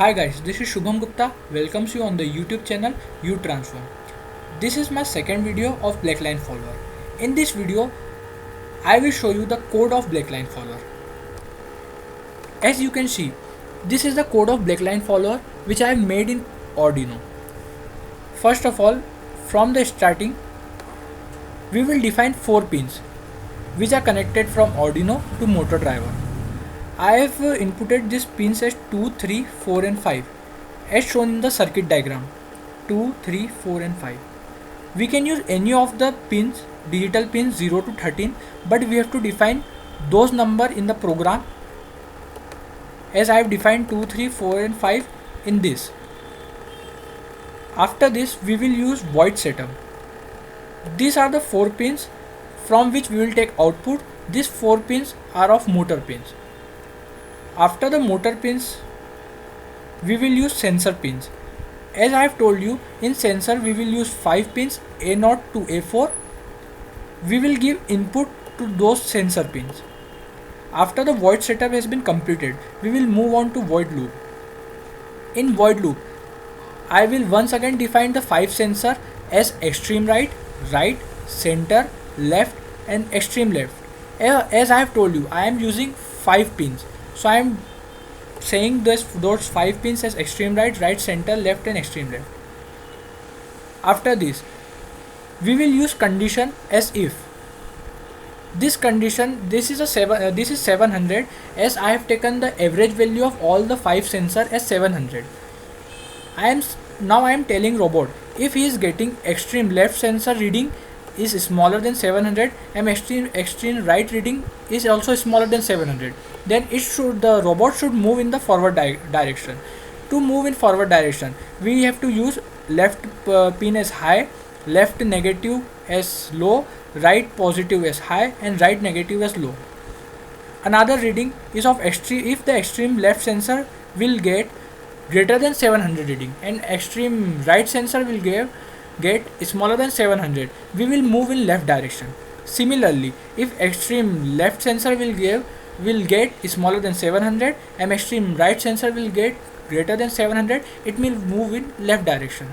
Hi guys, this is Shubham Gupta. Welcomes you on the YouTube channel You Transform. This is my second video of Blackline Follower. In this video, I will show you the code of Blackline Follower. As you can see, this is the code of Blackline Follower which I have made in Arduino. First of all, from the starting, we will define 4 pins which are connected from Arduino to motor driver. I have inputted these pins as 2, 3, 4 and 5 as shown in the circuit diagram. 2, 3, 4 and 5. We can use any of the pins, digital pins 0 to 13, but we have to define those number in the program as I have defined 2, 3, 4 and 5 in this. After this we will use void setup. These are the 4 pins from which we will take output. These 4 pins are of motor pins. After the motor pins, we will use sensor pins. As I have told you, in sensor we will use 5 pins A0 to A4. We will give input to those sensor pins. After the void setup has been completed, we will move on to void loop. In void loop, I will once again define the 5 sensor as extreme right, right, center, left and extreme left. As I have told you, I am using 5 pins. So I am saying those 5 pins as extreme right, right, center, left and extreme left. After this, we will use condition as if. This condition, this is 700 as I have taken the average value of all the 5 sensor as 700. I am telling robot if he is getting extreme left sensor reading is smaller than 700 and extreme right reading is also smaller than 700, then the robot should move in the forward direction. To move in forward direction, we have to use left pin as high, left negative as low, right positive as high and right negative as low. Another reading is of extreme if the extreme left sensor will get greater than 700 reading and extreme right sensor will get smaller than 700, we will move in left direction. Similarly, if extreme left sensor will get smaller than 700 and extreme right sensor will get greater than 700, it will move in right direction.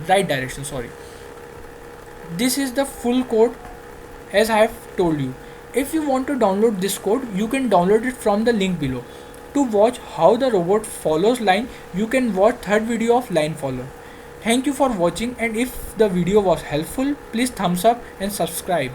This is the full code as I have told you. If you want to download this code, you can download it from the link below. To watch how the robot follows line, you can watch third video of line follow. Thank you for watching, and if the video was helpful, please thumbs up and subscribe.